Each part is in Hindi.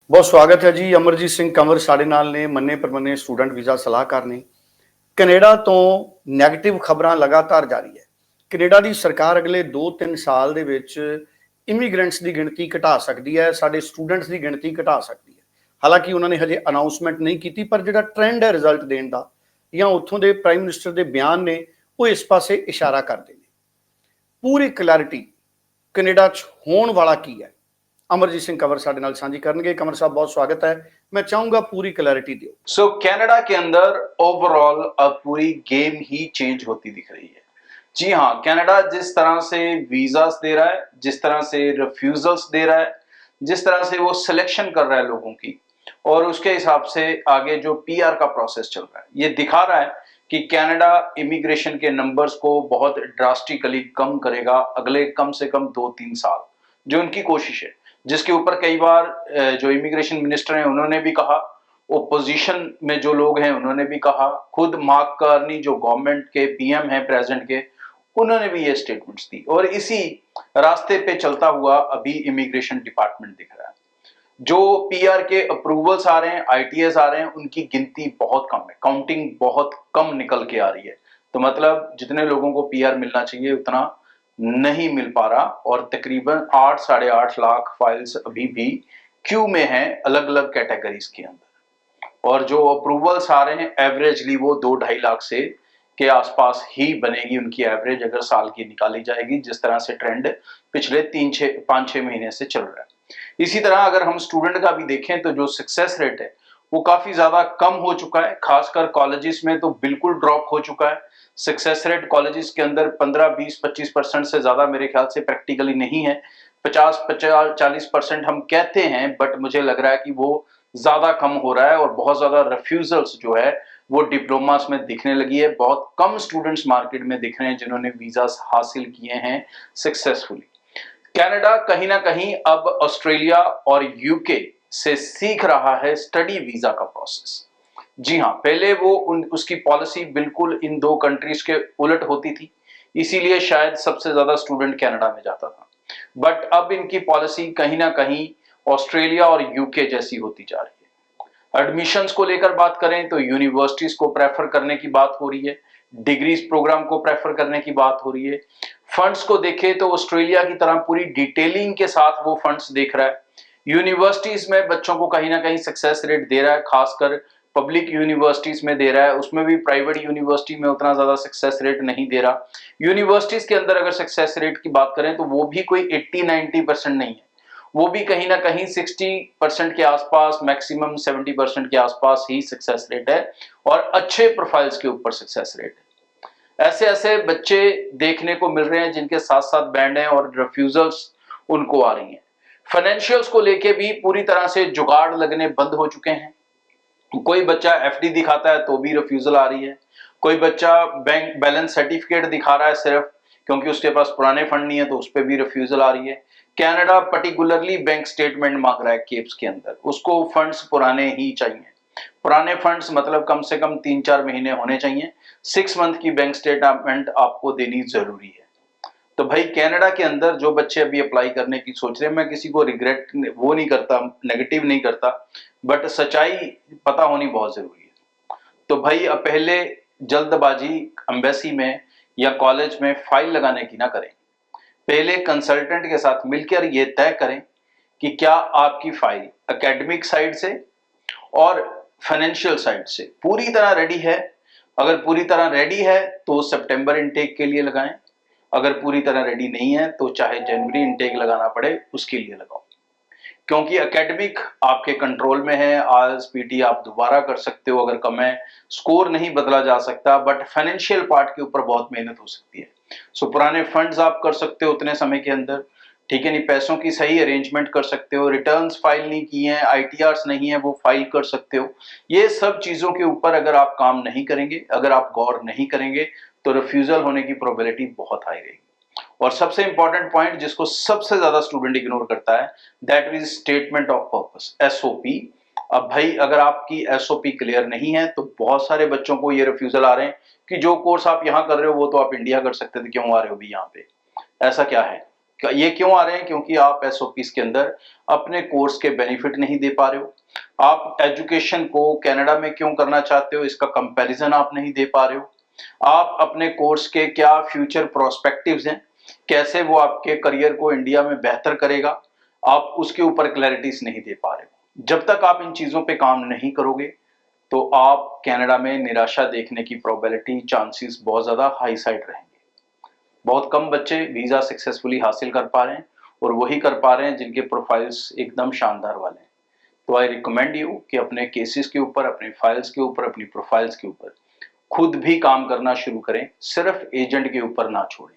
ਬਹੁਤ ਸਵਾਗਤ ਹੈ ਜੀ। ਅਮਰਜੀਤ ਸਿੰਘ ਕੰਵਰ ਸਾਡੇ ਨਾਲ ਨੇ, ਮੰਨੇ ਪ੍ਰਮੰਨੇ ਸਟੂਡੈਂਟ ਵੀਜ਼ਾ ਸਲਾਹਕਾਰ ਨੇ। ਕੈਨੇਡਾ ਤੋਂ ਨੈਗੇਟਿਵ ਖਬਰਾਂ ਲਗਾਤਾਰ ਜਾਰੀ ਹੈ। ਕੈਨੇਡਾ ਦੀ ਸਰਕਾਰ ਅਗਲੇ 2-3 ਸਾਲ ਦੇ ਵਿੱਚ ਇਮੀਗ੍ਰੈਂਟਸ ਦੀ ਗਿਣਤੀ ਘਟਾ ਸਕਦੀ ਹੈ, ਸਾਡੇ ਸਟੂਡੈਂਟਸ ਦੀ ਗਿਣਤੀ ਘਟਾ ਸਕਦੀ ਹੈ। ਹਾਲਾਂਕਿ ਉਹਨਾਂ ਨੇ ਹਜੇ ਅਨਾਉਂਸਮੈਂਟ ਨਹੀਂ ਕੀਤੀ, ਪਰ ਜਿਹੜਾ ਟ੍ਰੈਂਡ ਹੈ ਰਿਜ਼ਲਟ ਦੇਣ ਦਾ ਜਾਂ ਉੱਥੋਂ ਦੇ ਪ੍ਰਾਈਮ ਮਿਨਿਸਟਰ ਦੇ ਬਿਆਨ ਨੇ ਉਹ ਇਸ ਪਾਸੇ ਇਸ਼ਾਰਾ ਕਰਦੇ ਨੇ। ਪੂਰੀ ਕਲੈਰਿਟੀ ਕੈਨੇਡਾ 'ਚ ਹੋਣ ਵਾਲਾ ਕੀ ਹੈ, अमरजीत सिंह कंवर साडे नाल सांझी करनगे। कंवर साहब बहुत स्वागत है। मैं चाहूंगा पूरी क्लैरिटी दियो। सो कनाडा के अंदर ओवरऑल अब पूरी गेम ही चेंज होती दिख रही है। जी हाँ, कनाडा जिस तरह से वीजास दे रहा है, जिस तरह से रिफ्यूजल्स दे रहा है, जिस तरह से वो सिलेक्शन कर रहा है लोगों की, और उसके हिसाब से आगे जो पीआर का प्रोसेस चल रहा है, ये दिखा रहा है कि कनाडा इमिग्रेशन के नंबर्स को बहुत ड्रास्टिकली कम करेगा अगले कम से कम 2-3 साल, जो उनकी कोशिश है, जिसके ऊपर कई बार जो इमिग्रेशन मिनिस्टर हैं उन्होंने भी कहा, ओपोजिशन में जो लोग हैं उन्होंने भी कहा, खुद मार्क कार्नी जो गवर्नमेंट के पीएम हैं प्रेजेंट के, उन्होंने भी ये स्टेटमेंट्स दी। और इसी रास्ते पे चलता हुआ अभी इमिग्रेशन डिपार्टमेंट दिख रहा है। जो पीआर के अप्रूवल्स आ रहे हैं, आईटीएस आ रहे हैं, उनकी गिनती बहुत कम है, काउंटिंग बहुत कम निकल के आ रही है। तो मतलब जितने लोगों को पीआर मिलना चाहिए उतना नहीं मिल पा रहा, और तकरीबन 8-8.5 लाख फाइल्स अभी भी क्यू में हैं अलग अलग कैटेगरीज के अंदर। और जो अप्रूवल्स आ रहे हैं एवरेजली वो 2-2.5 लाख से के आसपास ही बनेगी उनकी एवरेज, अगर साल की निकाली जाएगी, जिस तरह से ट्रेंड पिछले 5-6 महीने से चल रहा है। इसी तरह अगर हम स्टूडेंट का भी देखें तो जो सक्सेस रेट है वो काफी ज्यादा कम हो चुका है, खासकर कॉलेजेस में तो बिल्कुल ड्रॉप हो चुका है। सक्सेस रेट कॉलेजेस के अंदर 15-20-25% से ज्यादा मेरे ख्याल से प्रैक्टिकली नहीं है। 50-40% हम कहते हैं, बट मुझे लग रहा है कि वो ज्यादा कम हो रहा है, और बहुत ज्यादा रिफ्यूजल्स जो है वो डिप्लोमास में दिखने लगी है। बहुत कम स्टूडेंट्स मार्केट में दिख रहे हैं जिन्होंने वीजा हासिल किए हैं सक्सेसफुली। कनाडा कहीं ना कहीं अब ऑस्ट्रेलिया और यूके से सीख रहा है स्टडी वीजा का प्रोसेस। जी हाँ, पहले वो उसकी पॉलिसी बिल्कुल इन दो कंट्रीज के उलट होती थी, इसीलिए शायद सबसे ज्यादा स्टूडेंट कनाडा में जाता था। बट अब इनकी पॉलिसी कहीं ना कहीं ऑस्ट्रेलिया और यूके जैसी होती जा रही है। एडमिशंस को लेकर बात करें तो यूनिवर्सिटीज को प्रेफर करने की बात हो रही है, डिग्रीज प्रोग्राम को प्रेफर करने की बात हो रही है। फंड्स को देखें तो ऑस्ट्रेलिया की तरह पूरी डिटेलिंग के साथ वो फंड्स देख रहा है। यूनिवर्सिटीज में बच्चों को कहीं ना कहीं सक्सेस रेट दे रहा है, खासकर पब्लिक यूनिवर्सिटीज में दे रहा है, उसमें भी प्राइवेट यूनिवर्सिटी में उतना ज्यादा सक्सेस रेट नहीं दे रहा। यूनिवर्सिटीज के अंदर अगर सक्सेस रेट की बात करें तो वो भी कोई 80-90% नहीं है, वो भी कहीं ना कहीं 60% के आसपास, मैक्सिमम 70% के आसपास ही सक्सेस रेट है, और अच्छे प्रोफाइल्स के ऊपर सक्सेस रेट है। ऐसे ऐसे बच्चे देखने को मिल रहे हैं जिनके साथ साथ बैंड हैं और रिफ्यूजल्स उनको आ रही हैं। फाइनेंशियल्स को लेके भी पूरी तरह से जुगाड़ लगने बंद हो चुके हैं। कोई बच्चा एफडी दिखाता है तो भी रिफ्यूजल आ रही है, कोई बच्चा बैंक बैलेंस सर्टिफिकेट दिखा रहा है सिर्फ क्योंकि उसके पास पुराने फंड नहीं है तो उस पर भी रिफ्यूजल आ रही है। कनाडा पर्टिकुलरली बैंक स्टेटमेंट मांग रहा है केप्स के अंदर, उसको फंड्स पुराने ही चाहिए। पुराने फंड्स मतलब कम से कम 3-4 महीने होने चाहिए। 6 मंथ की बैंक स्टेटमेंट आपको देनी जरूरी है। तो भाई कनाडा के अंदर जो बच्चे अभी अप्लाई करने की सोच रहे हैं, मैं किसी को रिग्रेट वो नहीं करता, नेगेटिव नहीं करता, बट सच्चाई पता होनी बहुत जरूरी है। तो भाई अब पहले जल्दबाजी एम्बेसी में या कॉलेज में फाइल लगाने की ना करें, पहले कंसल्टेंट के साथ मिलकर ये तय करें कि क्या आपकी फाइल एकेडमिक साइड से और फाइनेंशियल साइड से पूरी तरह रेडी है। अगर पूरी तरह रेडी है तो सितंबर इनटेक के लिए लगाएं, अगर पूरी तरह रेडी नहीं है तो चाहे जनवरी इनटेक लगाना पड़े उसके लिए लगाओ, क्योंकि एकेडमिक आपके कंट्रोल में है। आईएलटीएस पीटी आप दोबारा कर सकते हो अगर कम है, स्कोर नहीं बदला जा सकता, बट फाइनेंशियल पार्ट के ऊपर बहुत मेहनत हो सकती है। सो पुराने फंड्स आप कर सकते हो उतने समय के अंदर, ठीक है नहीं, पैसों की सही अरेंजमेंट कर सकते हो, रिटर्न्स फाइल नहीं किए हैं, आईटीआर्स नहीं है वो फाइल कर सकते हो। ये सब चीजों के ऊपर अगर आप काम नहीं करेंगे, अगर आप गौर नहीं करेंगे तो रिफ्यूजल होने की प्रोबेबिलिटी बहुत हाई रहेगी। और सबसे इंपॉर्टेंट पॉइंट जिसको सबसे ज्यादा स्टूडेंट इग्नोर करता है, that is statement of purpose, SOP. अब भाई अगर आपकी एसओपी क्लियर नहीं है तो बहुत सारे बच्चों को ये रिफ्यूजल आ रहे हैं कि जो कोर्स आप यहाँ कर रहे हो वो तो आप इंडिया कर सकते थे, क्यों आ रहे हो भी यहाँ पे, ऐसा क्या है। ये क्यों आ रहे हैं? क्योंकि आप एसओपीज के अंदर अपने कोर्स के बेनिफिट नहीं दे पा रहे हो। आप एजुकेशन को कनाडा में क्यों करना चाहते हो, इसका कंपैरिजन आप नहीं दे पा रहे हो। आप अपने कोर्स के क्या फ्यूचर प्रोस्पेक्टिव्स हैं, कैसे वो आपके करियर को इंडिया में बेहतर करेगा, आप उसके ऊपर क्लैरिटीज नहीं दे पा रहे हो। जब तक आप इन चीजों पे काम नहीं करोगे तो आप कनाडा में निराशा देखने की प्रोबेबिलिटी, चांसेस बहुत ज्यादा हाई साइड रहेंगे। बहुत कम बच्चे वीजा सक्सेसफुली हासिल कर पा रहे हैं और वही कर पा रहे हैं जिनके प्रोफाइल्स एकदम शानदार वाले हैं। तो आई रिकमेंड यू कि अपने केसेस के ऊपर, अपने फाइल्स के ऊपर, अपनी प्रोफाइल्स के ऊपर खुद भी काम करना शुरू करें, सिर्फ एजेंट के ऊपर ना छोड़ें।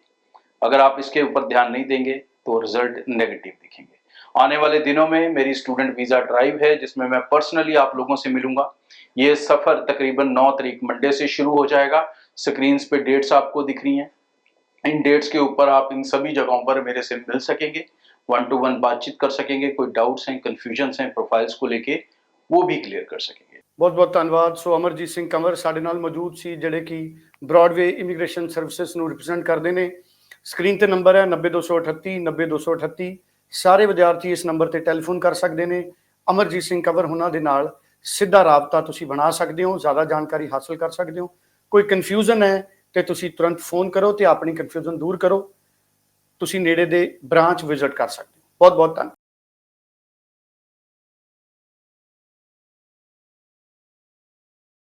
अगर आप इसके ऊपर ध्यान नहीं देंगे तो रिजल्ट नेगेटिव दिखेंगे। आने वाले दिनों में मेरी स्टूडेंट वीजा ड्राइव है जिसमें मैं पर्सनली आप लोगों से मिलूंगा। ये सफर तकरीबन 9 तारीख मंडे से शुरू हो जाएगा। स्क्रीन्स पे डेट्स आपको दिख रही हैं। इन डेट्स के ऊपर आप इन सभी जगहों पर मेरे से मिल सकेंगे, 1 to 1 बातचीत कर सकेंगे। कोई डाउट्स हैं, कन्फ्यूजन्स हैं प्रोफाइल्स को लेके, वो भी क्लियर कर सकेंगे। ਬਹੁਤ ਬਹੁਤ ਧੰਨਵਾਦ। ਸੋ ਅਮਰਜੀਤ ਸਿੰਘ ਕੰਵਰ ਸਾਡੇ ਨਾਲ ਮੌਜੂਦ ਸੀ, ਜਿਹੜੇ ਕਿ ਬ੍ਰੌਡਵੇ ਇਮੀਗ੍ਰੇਸ਼ਨ ਸਰਵਿਸਿਜ਼ ਨੂੰ ਰਿਪਰੈਜ਼ੈਂਟ ਕਰਦੇ ਨੇ। ਸਕਰੀਨ ਤੇ ਨੰਬਰ ਹੈ 90238 90238। ਸਾਰੇ ਵਿਦਿਆਰਥੀ ਇਸ ਨੰਬਰ ਤੇ ਟੈਲੀਫੋਨ ਕਰ ਸਕਦੇ ਨੇ। ਅਮਰਜੀਤ ਸਿੰਘ ਕੰਵਰ ਉਹਨਾਂ ਦੇ ਨਾਲ ਸਿੱਧਾ ਰਾਬਤਾ ਤੁਸੀਂ ਬਣਾ ਸਕਦੇ ਹੋ, ਜ਼ਿਆਦਾ ਜਾਣਕਾਰੀ ਹਾਸਲ ਕਰ ਸਕਦੇ ਹੋ। ਕੋਈ ਕਨਫਿਊਜ਼ਨ ਹੈ ਤੇ ਤੁਸੀਂ ਤੁਰੰਤ ਫੋਨ ਕਰੋ ਤੇ ਆਪਣੀ ਕਨਫਿਊਜ਼ਨ ਦੂਰ ਕਰੋ। ਤੁਸੀਂ ਨੇੜੇ ਦੇ ਬ੍ਰਾਂਚ ਵਿਜ਼ਿਟ ਕਰ ਸਕਦੇ ਹੋ। ਬਹੁਤ ਬਹੁਤ ਧੰਨਵਾਦ।